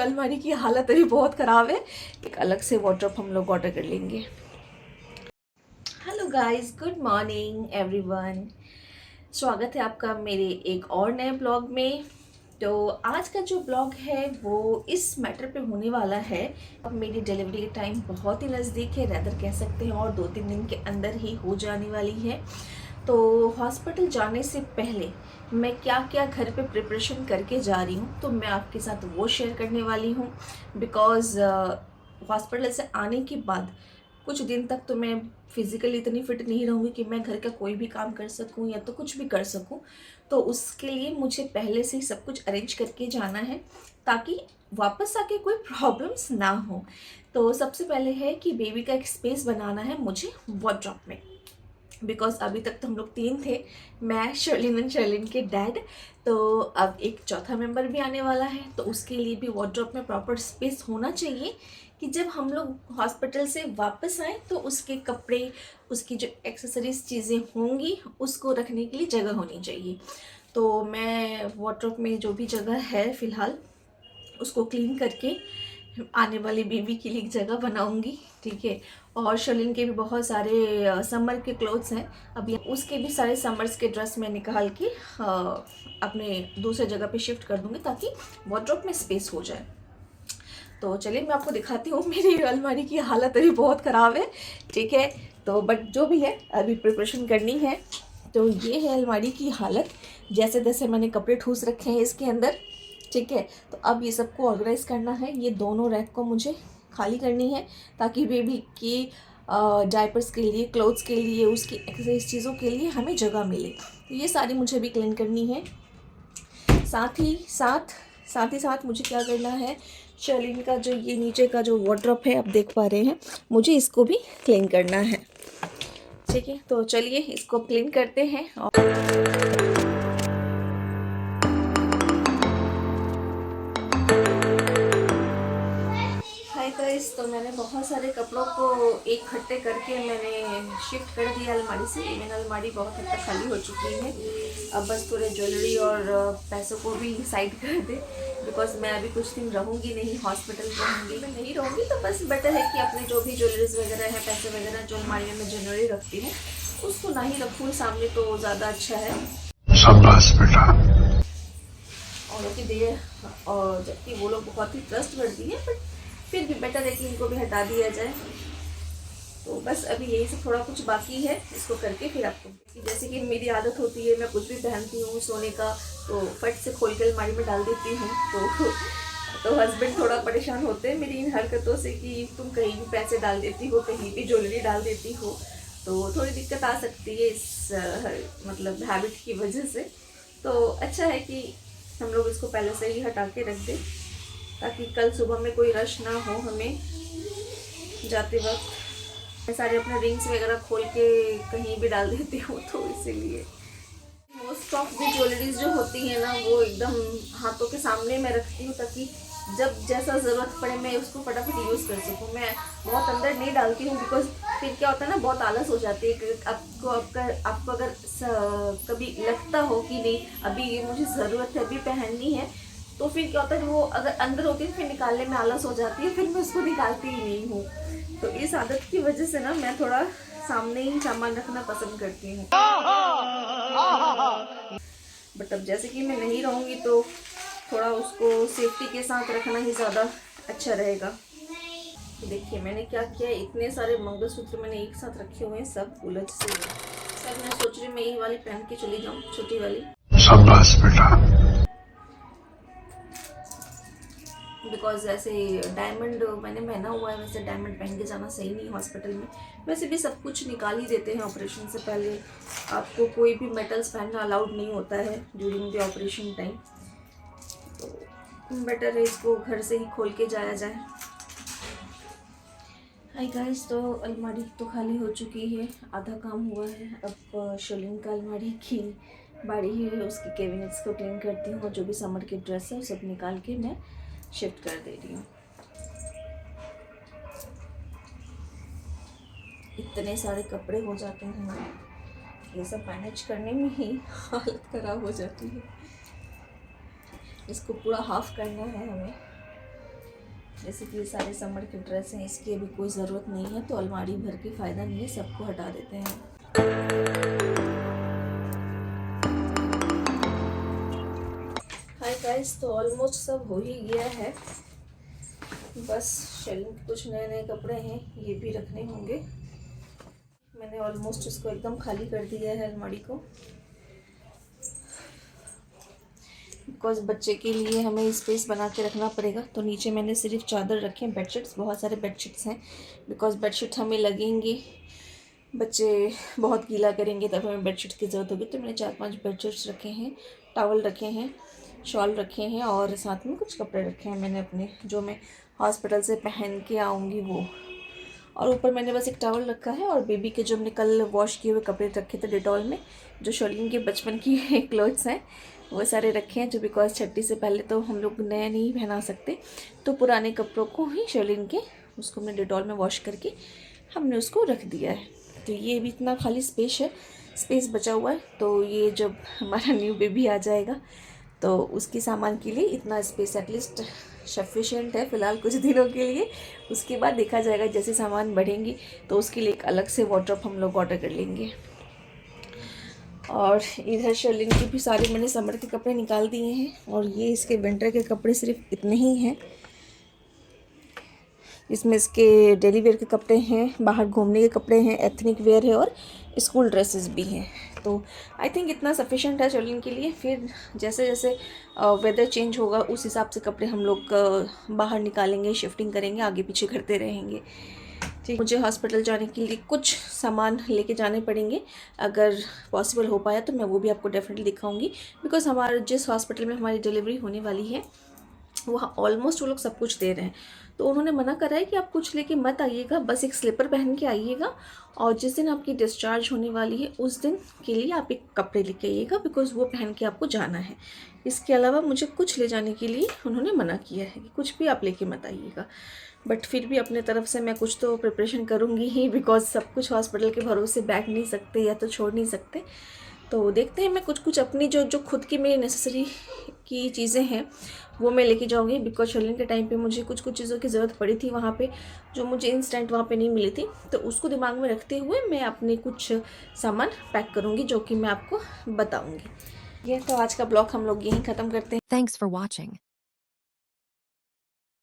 अलमारी की हालत अभी बहुत ख़राब है। एक अलग से वार्डरोब हम लोग ऑर्डर कर लेंगे। Hello guys, good morning everyone. स्वागत है आपका मेरे एक और नए ब्लॉग में। तो आज का जो ब्लॉग है वो इस मैटर पे होने वाला है। अब मेरी डिलीवरी टाइम बहुत ही नज़दीक है, रैदर कह सकते हैं, और 2-3 दिन के अंदर ही हो जाने वाली है। तो हॉस्पिटल जाने से पहले मैं क्या क्या घर पे प्रिपरेशन करके जा रही हूँ, तो मैं आपके साथ वो शेयर करने वाली हूँ। बिकॉज़ हॉस्पिटल से आने के बाद कुछ दिन तक तो मैं फिज़िकली इतनी फिट नहीं रहूँगी कि मैं घर का कोई भी काम कर सकूँ या तो कुछ भी कर सकूँ। तो उसके लिए मुझे पहले से ही सब कुछ अरेंज करके जाना है ताकि वापस आके कोई प्रॉब्लम्स ना हो। तो सबसे पहले है कि बेबी का एक स्पेस बनाना है मुझे वार्डरोब में। बिकॉज अभी तक तो हम लोग 3 थे, मैं, शर्लिन एंड शर्लिन के डैड। तो अब एक चौथा मेंबर भी आने वाला है, तो उसके लिए भी वार्डरोब में प्रॉपर स्पेस होना चाहिए कि जब हम लोग हॉस्पिटल से वापस आएँ तो उसके कपड़े, उसकी जो एक्सेसरीज चीज़ें होंगी उसको रखने के लिए जगह होनी चाहिए। तो मैं वार्डरोब में जो भी जगह है फ़िलहाल उसको क्लीन करके आने वाली बेबी के लिए एक जगह बनाऊंगी, ठीक है। और शर्लिन के भी बहुत सारे समर के क्लोथ्स हैं, अभी उसके भी सारे समर्स के ड्रेस मैं निकाल के अपने दूसरे जगह पे शिफ्ट कर दूंगी ताकि वार्डरोब में स्पेस हो जाए। तो चलिए मैं आपको दिखाती हूँ। मेरी अलमारी की हालत अभी बहुत ख़राब है, ठीक है। तो बट जो भी है अभी प्रिपरेशन करनी है। तो ये है अलमारी की हालत, जैसे तैसे मैंने कपड़े ठूस रखे हैं इसके अंदर, ठीक है। तो अब ये सबको ऑर्गेनाइज करना है, ये दोनों रैक को मुझे खाली करनी है ताकि बेबी की डायपर्स के लिए, क्लोथ्स के लिए, उसकी एक्सरसाइज चीज़ों के लिए हमें जगह मिले। तो ये सारी मुझे भी क्लीन करनी है। साथ ही साथ मुझे क्या करना है, शर्लिन का जो ये नीचे का जो वार्डरोब है आप देख पा रहे हैं, मुझे इसको भी क्लीन करना है, ठीक है। तो चलिए इसको क्लीन करते हैं। हाय गाइस, तो मैंने बहुत सारे कपड़ों को इकट्ठे करके मैंने शिफ्ट कर दिया अलमारी से। इवन अलमारी बहुत हद तक खाली हो चुकी है। अब बस थोड़े ज्वेलरी और पैसों को भी साइड कर दे, बिकॉज मैं अभी कुछ दिन रहूँगी नहीं, हॉस्पिटल रहूँगी, मैं नहीं रहूँगी। तो बस बेटर है कि अपने जो भी ज्वेलरीज वगैरह हैं, पैसे वगैरह जो अलमारी में मैं जनरली रखती हूँ उसको ना ही रखूँ सामने, तो ज़्यादा अच्छा है। शाबाश बेटा। और की देर, और जबकि वो लोग बहुत ही ट्रस्ट करती है, बट फिर भी बेटर है कि इनको भी हटा दिया जाए। तो बस अभी यही सब थोड़ा कुछ बाकी है, इसको करके फिर आपको, जैसे कि मेरी आदत होती है, मैं कुछ भी पहनती हूँ सोने का तो फट से खोल के अलमारी में डाल देती हूँ। तो हस्बैंड थोड़ा परेशान होते हैं मेरी इन हरकतों से कि तुम कहीं भी पैसे डाल देती हो, कहीं भी ज्वेलरी डाल देती हो। तो थोड़ी दिक्कत आ सकती है इस मतलब हैबिट की वजह से। तो अच्छा है कि हम लोग इसको पहले से ही हटा के रख दें ताकि कल सुबह में कोई रश ना हो हमें जाते वक्त। मैं सारे अपने रिंग्स वगैरह खोल के कहीं भी डाल देती हूँ, तो इसीलिए मोस्ट ऑफ द ज्वेलरीज जो होती है ना वो एकदम हाथों के सामने मैं रखती हूँ ताकि जब जैसा ज़रूरत पड़े मैं उसको फटाफट यूज़ कर सकूँ। मैं बहुत अंदर नहीं डालती हूँ, बिकॉज फिर क्या होता है ना, बहुत आलस हो जाती है। आपको अगर कभी लगता हो कि नहीं अभी ये मुझे ज़रूरत है, अभी पहननी है, तो फिर क्या होता है, वो अगर अंदर होती है फिर निकालने में आलस हो जाती है, फिर मैं उसको निकालती ही नहीं हूँ। तो इस आदत की वजह से ना मैं थोड़ा सामने ही सामान रखना पसंद करती हूँ। बट अब जैसे कि मैं नहीं रहूँगी तो थोड़ा उसको सेफ्टी के साथ रखना ही ज़्यादा अच्छा रहेगा। देखिए मैंने क्या किया, इतने सारे मंगलसूत्र मैंने एक साथ रखे हुए हैं, सब उलझ से। सर मैं सोच रही हूँ मैं यही वाली पहन के चली जाऊँ, छोटी वाली। शाबाश बेटा। बिकॉज ऐसे डायमंड मैंने पहना हुआ है, वैसे डायमंड पहन के जाना सही नहीं हॉस्पिटल में। वैसे भी सब कुछ निकाल ही देते हैं ऑपरेशन से पहले, आपको कोई भी मेटल्स पहनना अलाउड नहीं होता है ड्यूरिंग द ऑपरेशन टाइम। तो बेटर है इसको घर से ही खोल के जाया जाए। हाय गाइस, तो अलमारी तो खाली हो चुकी है, आधा काम हुआ है। अब शर्लिन का अलमारी की बारी है, उसकी कैबिनेट्स को क्लीन करती हूँ और जो भी समर के ड्रेस है सब निकाल के मैं शिफ्ट कर दे रही हूँ। इतने सारे कपड़े हो जाते हैं ना, ये सब मैनेज करने में ही हालत ख़राब हो जाती है। इसको पूरा हाफ करना है हमें, जैसे कि ये सारे समर के ड्रेस हैं, इसकी अभी कोई ज़रूरत नहीं है, तो अलमारी भर के फ़ायदा नहीं है, सबको हटा देते हैं। हाय गाइस, तो ऑलमोस्ट सब हो ही गया है, बस शेल्विंग के कुछ नए नए कपड़े हैं, ये भी रखने होंगे। मैंने ऑलमोस्ट इसको एकदम खाली कर दिया है अलमारी को, बिकॉज बच्चे के लिए हमें स्पेस बना के रखना पड़ेगा। तो नीचे मैंने सिर्फ चादर रखे हैं, बेडशीट्स बहुत सारे बेडशीट्स हैं, बिकॉज बेडशीट हमें लगेंगे, बच्चे बहुत गीला करेंगे तब हमें बेडशीट की ज़रूरत होगी। तो मैंने 4-5 बेडशीट्स रखे हैं, टॉवल रखे हैं, शॉल रखे हैं और साथ में कुछ कपड़े रखे हैं मैंने अपने, जो मैं हॉस्पिटल से पहन के आऊँगी वो। और ऊपर मैंने बस एक टॉवल रखा है और बेबी के जो हमने कल वॉश किए हुए कपड़े रखे थे डेटॉल में, जो शर्लिन के बचपन की क्लोथ्स हैं, वो सारे रखे हैं, जो बिकॉज छठी से पहले तो हम लोग नया नहीं पहना सकते, तो पुराने कपड़ों को ही शर्लिन के उसको हमने डेटॉल में वॉश करके हमने उसको रख दिया है। तो ये भी इतना खाली स्पेस बचा हुआ है, तो ये जब हमारा न्यू बेबी आ जाएगा तो उसके सामान के लिए इतना स्पेस एटलीस्ट सफिशिएंट है फ़िलहाल कुछ दिनों के लिए। उसके बाद देखा जाएगा, जैसे सामान बढ़ेंगी तो उसके लिए एक अलग से वार्डरोब हम लोग ऑर्डर कर लेंगे। और इधर शर्लिन की भी सारे मैंने समर के कपड़े निकाल दिए हैं, और ये इसके विंटर के कपड़े सिर्फ इतने ही हैं। इसमें इसके डेली वेयर के कपड़े हैं, बाहर घूमने के कपड़े हैं, एथनिक वेयर है और स्कूल ड्रेसेस भी हैं। तो आई थिंक इतना सफिशेंट है शर्लिन के लिए। फिर जैसे जैसे वेदर चेंज होगा उस हिसाब से कपड़े हम लोग बाहर निकालेंगे, शिफ्टिंग करेंगे, आगे पीछे करते रहेंगे। ठीक, मुझे हॉस्पिटल जाने के लिए कुछ सामान लेके जाने पड़ेंगे, अगर पॉसिबल हो पाया तो मैं वो भी आपको डेफिनेटली दिखाऊंगी, बिकॉज हमारे जिस हॉस्पिटल में हमारी डिलीवरी होने वाली है वहाँ ऑलमोस्ट वो लोग सब कुछ दे रहे हैं। तो उन्होंने मना करा है कि आप कुछ लेके मत आइएगा, बस एक स्लीपर पहन के आइएगा, और जिस दिन आपकी डिस्चार्ज होने वाली है उस दिन के लिए आप एक कपड़े लेके आइएगा, बिकॉज वो पहन के आपको जाना है। इसके अलावा मुझे कुछ ले जाने के लिए उन्होंने मना किया है कि कुछ भी आप लेके मत आइएगा। बट फिर भी अपने तरफ से मैं कुछ तो प्रिपरेशन करूँगी ही, बिकॉज सब कुछ हॉस्पिटल के भरोसे बैठ नहीं सकते या तो छोड़ नहीं सकते। तो देखते हैं, मैं कुछ अपनी जो खुद की मेरी नेसेसरी की चीज़ें हैं वो मैं लेके जाऊँगी, बिकॉज शर्लिन के टाइम पे मुझे कुछ चीज़ों की ज़रूरत पड़ी थी वहाँ पे, जो मुझे इंस्टेंट वहाँ पे नहीं मिली थी। तो उसको दिमाग में रखते हुए मैं अपने कुछ सामान पैक करूँगी, जो कि मैं आपको बताऊँगी। ये तो आज का ब्लॉग हम लोग यहीं ख़त्म करते हैं। Thanks for watching.